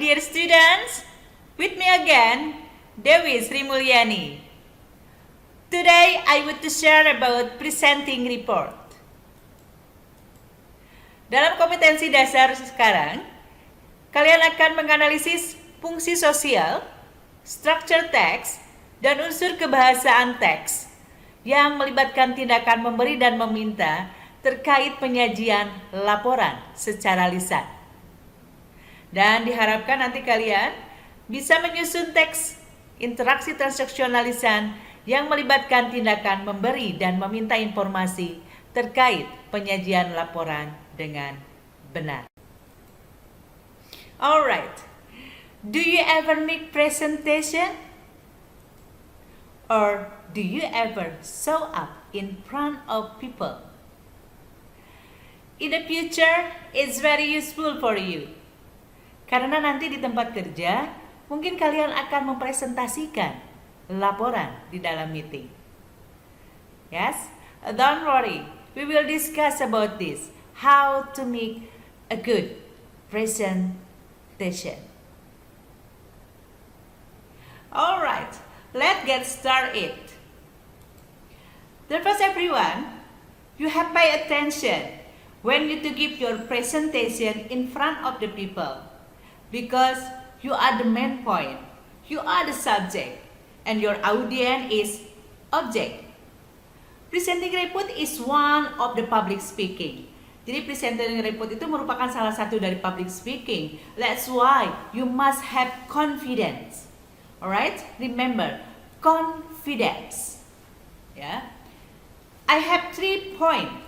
dear students, with me again, Dewi Sri Mulyani. Today, I want to share about presenting report. Dalam kompetensi dasar sekarang, kalian akan menganalisis fungsi sosial, struktur teks, dan unsur kebahasaan teks yang melibatkan tindakan memberi dan meminta terkait penyajian laporan secara lisan. Dan diharapkan nanti kalian bisa menyusun teks interaksi transaksional lisan yang melibatkan tindakan memberi dan meminta informasi terkait penyajian laporan dengan benar. Alright, do you ever make presentation? Or do you ever show up in front of people? In the future, it's very useful for you. Karena nanti di tempat kerja, mungkin kalian akan mempresentasikan laporan di dalam meeting. Yes? Don't worry, we will discuss about this. How to make a good presentation. Alright, let's get started. The first everyone, you have pay attention when you to give your presentation in front of the people. Because you are the main point, you are the subject, and your audience is object. Presenting report is one of the public speaking. Jadi presenting report itu merupakan salah satu dari public speaking. That's why you must have confidence. Alright, remember confidence. Yeah, I have 3 points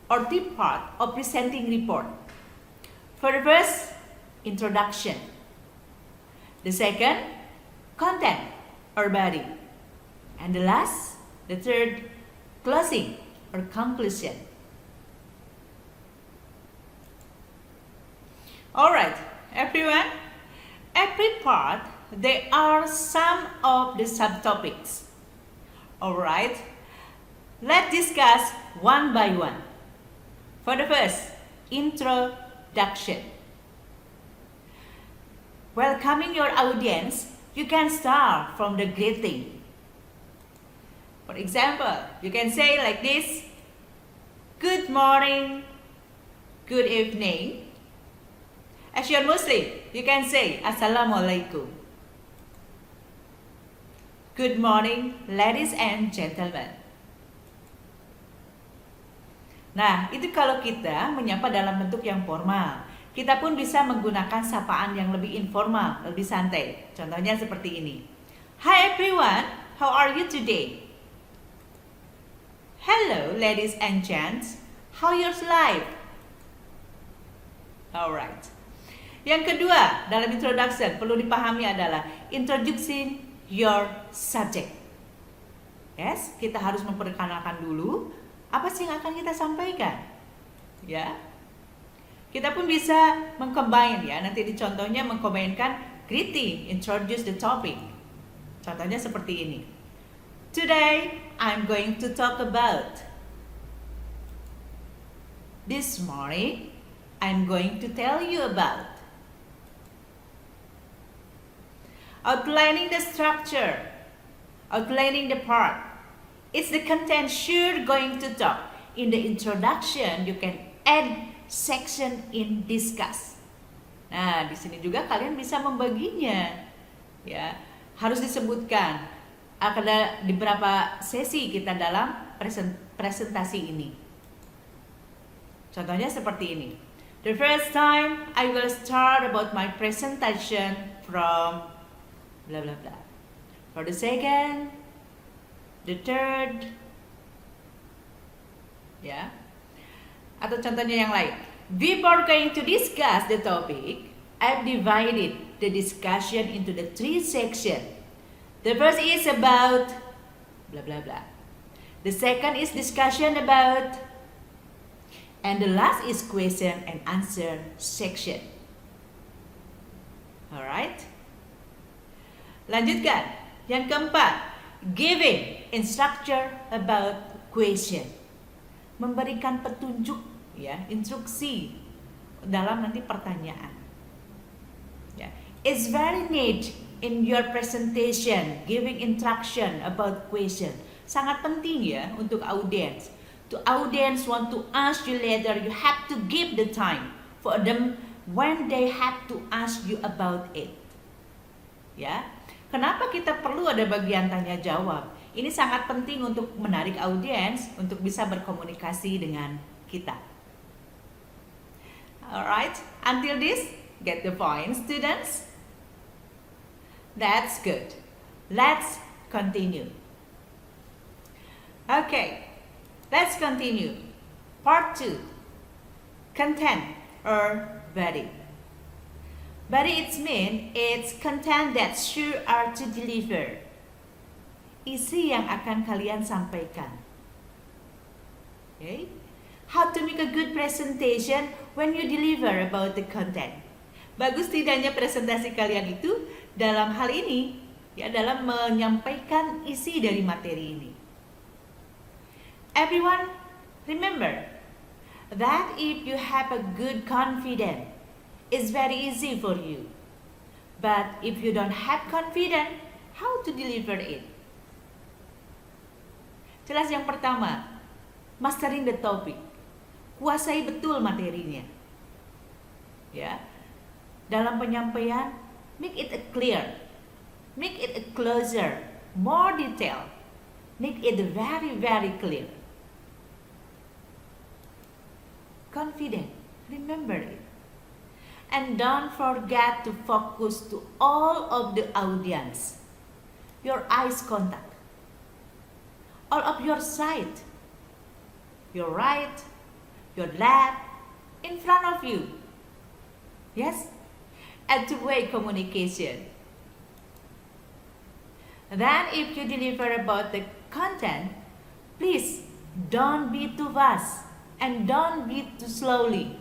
or 3 parts of presenting report. For the first, introduction. The second, content or body. And the last, the third, closing or conclusion. Alright, everyone. Every part, there are some of the subtopics. Alright, let's discuss one by one. For the first, introduction. Welcoming your audience, you can start from the greeting. For example, you can say like this: good morning, good evening. As you're Muslim, you can say Assalamualaikum. Good morning, ladies and gentlemen. Nah, itu kalau kita menyapa dalam bentuk yang formal. Kita pun bisa menggunakan sapaan yang lebih informal, lebih santai. Contohnya seperti ini. Hi everyone, how are you today? Hello ladies and gents, how yours life? Alright. Yang kedua, dalam introduction perlu dipahami adalah introducing your subject. Yes, kita harus memperkenalkan dulu apa sih yang akan kita sampaikan. Ya. Kita pun bisa mengcombine ya, nanti di contohnya mengcombinkan greeting, introduce the topic. Contohnya seperti ini. Today, I'm going to talk about. This morning, I'm going to tell you about. Outlining the structure, outlining the part. It's the content you're going to talk. In the introduction, you can add section in discuss. Nah, di sini juga kalian bisa membaginya. Ya, harus disebutkan ada di beberapa sesi kita dalam presentasi ini. Contohnya seperti ini. The first time I will start about my presentation from blah blah blah. For the second, the third, ya. Atau contohnya yang lain. Before going to discuss the topic, I've divided the discussion into the 3 sections. The first is about blah blah blah. The second is discussion about, and the last is question and answer section. Alright. Lanjutkan. Yang keempat, giving instruction about question. Memberikan petunjuk, ya, instruksi dalam nanti pertanyaan. Ya, It's very neat in your presentation, giving instruction about question. Sangat penting ya untuk audience. To audience want to ask you later, you have to give the time for them when they have to ask you about it. Ya, kenapa kita perlu ada bagian tanya jawab? Ini sangat penting untuk menarik audiens untuk bisa berkomunikasi dengan kita. Alright, until this, get the point, students? That's good. Let's continue. Okay, let's continue. Part 2. Content or body. Body it's mean it's content that sure are to deliver. Isi yang akan kalian sampaikan. Okay? How to make a good presentation when you deliver about the content. Bagus tidaknya presentasi kalian itu dalam hal ini, ya, dalam menyampaikan isi dari materi ini. Everyone, remember that if you have a good confidence, it's very easy for you. But if you don't have confidence, how to deliver it? Jelas yang pertama, mastering the topic. Kuasai betul materinya. Ya. Dalam penyampaian, make it a clear. Make it a closer, more detail. Make it very, very clear. Confident, remember it. And don't forget to focus to all of the audience. Your eyes contact. All of your side. Your right, your left, in front of you. Yes? And two-way communication. Then if you deliver about the content, please don't be too fast and don't be too slowly.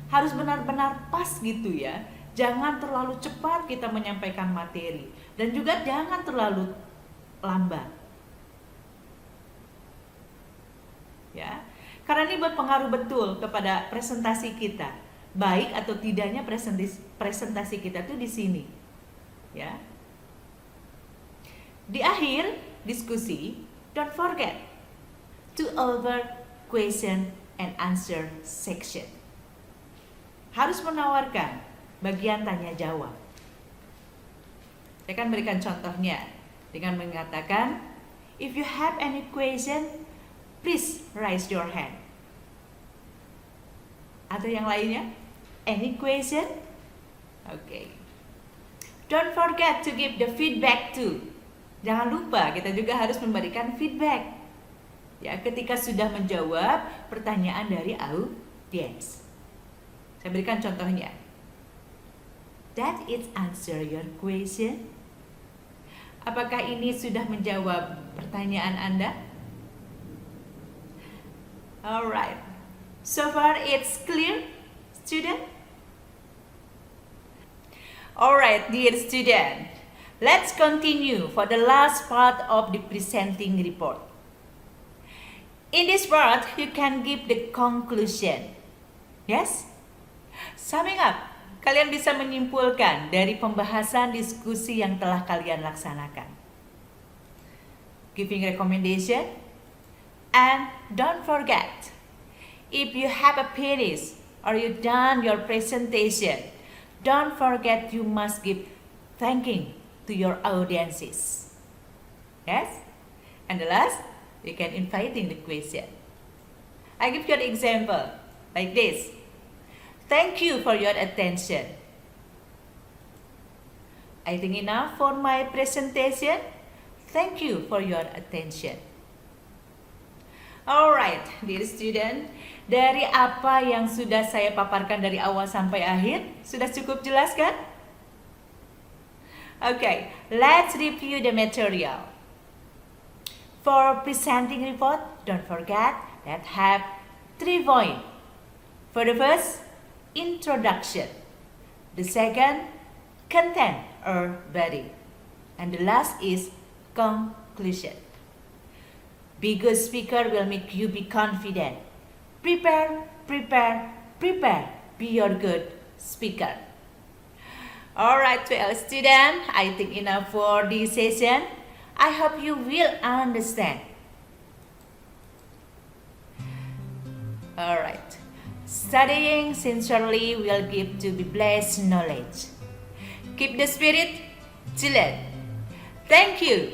Harus benar-benar pas gitu ya. Jangan terlalu cepat kita menyampaikan materi dan juga jangan terlalu lambat. Ya. Karena ini berpengaruh betul kepada presentasi kita. Baik atau tidaknya presentasi kita tuh di sini. Ya. Di akhir diskusi, don't forget to over question and answer section. Harus menawarkan bagian tanya jawab. Saya akan berikan contohnya dengan mengatakan, if you have any question, please raise your hand. Ada yang lainnya? Any question? Okay. Don't forget to give the feedback too. Jangan lupa kita juga harus memberikan feedback. Ya, ketika sudah menjawab pertanyaan dari audiens. Saya berikan contohnya. That it answer your question? Apakah ini sudah menjawab pertanyaan Anda? Alright. So far it's clear, student? Alright, dear student. Let's continue for the last part of the presenting report. In this part, you can give the conclusion. Yes? Summing up, kalian bisa menyimpulkan dari pembahasan diskusi yang telah kalian laksanakan. Giving recommendation. And don't forget, if you have a finish or you done your presentation, don't forget you must give thanking to your audiences. Yes? And the last, you can inviting the question. I give you an example like this. Thank you for your attention. I think enough for my presentation. Thank you for your attention. Alright, dear student, dari apa yang sudah saya paparkan dari awal sampai akhir, sudah cukup jelas kan? Okay, let's review the material. For presenting report, don't forget that have 3 points. For the first, introduction. The second, content or body. And the last is conclusion. Be good speaker will make you be confident. Prepare, prepare, prepare. Be your good speaker. Alright, 12 students, I think enough for this session. I hope you will understand. Alright, studying sincerely will give to be blessed knowledge. Keep the spirit, children. Thank you.